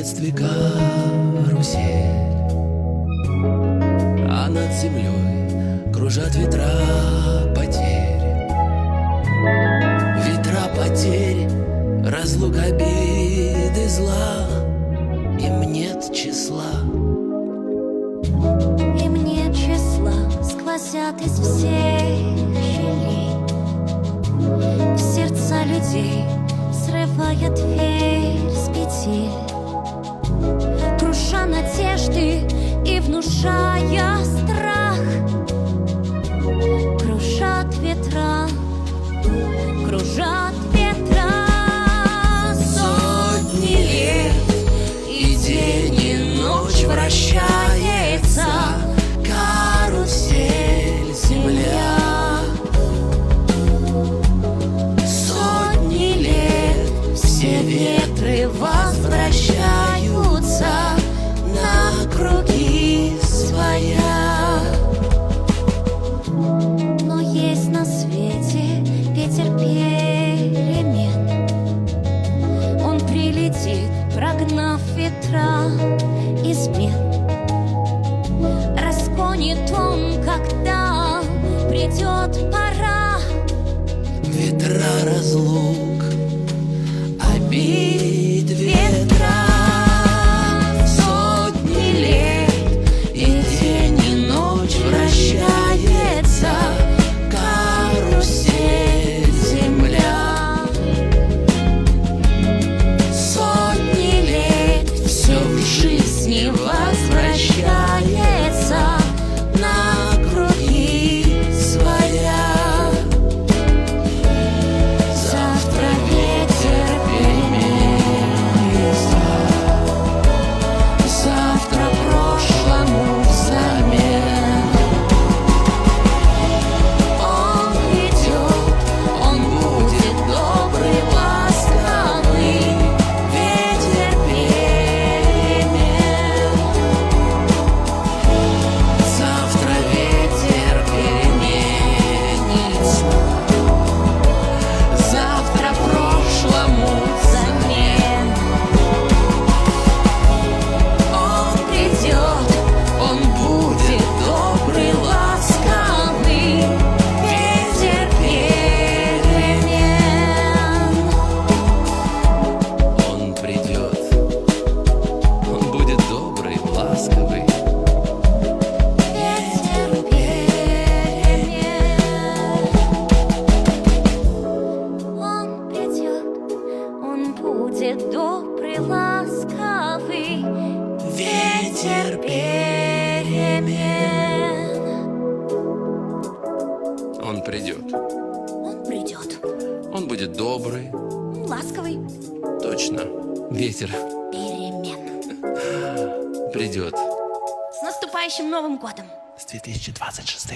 детстве карусель, а над землей кружат ветра потерь. Ветра потерь, разлук, обиды, зла. Им нет числа. Им нет числа, сквозят из всех щелей в сердца людей, срывая дверь с петель, круша надежды и внушая страх. Кружат ветра, кружат ветра. Сотни лет, И день, и ночь вращается карусель земля. Сотни лет все ветры возвращаются на круги своя. но есть на свете ветер перемен. Он прилетит, прогнав ветра измен. Разгонит он, когда придет пора. Ветра разлук, обид, ветра. Сотни лет, и день, и ночь вращается карусель земля. Сотни лет все в жизни возвращается на круги своя. Завтра ветер переменится, завтра прошлому взамен. Он придет, он будет добрый, ласковый, ветер перемен. Завтра ветер переменится, завтра прошлому взамен. Он придет, он будет добрый, ласковый, ветер перемен. Он придет, он будет добрый, ласковый, Ветер перемен. Он придет, он будет добрый, ласковый, ветер перемен. Он придет, Он придет, он будет добрый, ласковый, точно, ветер перемен. придет С наступающим Новым годом! с 2026.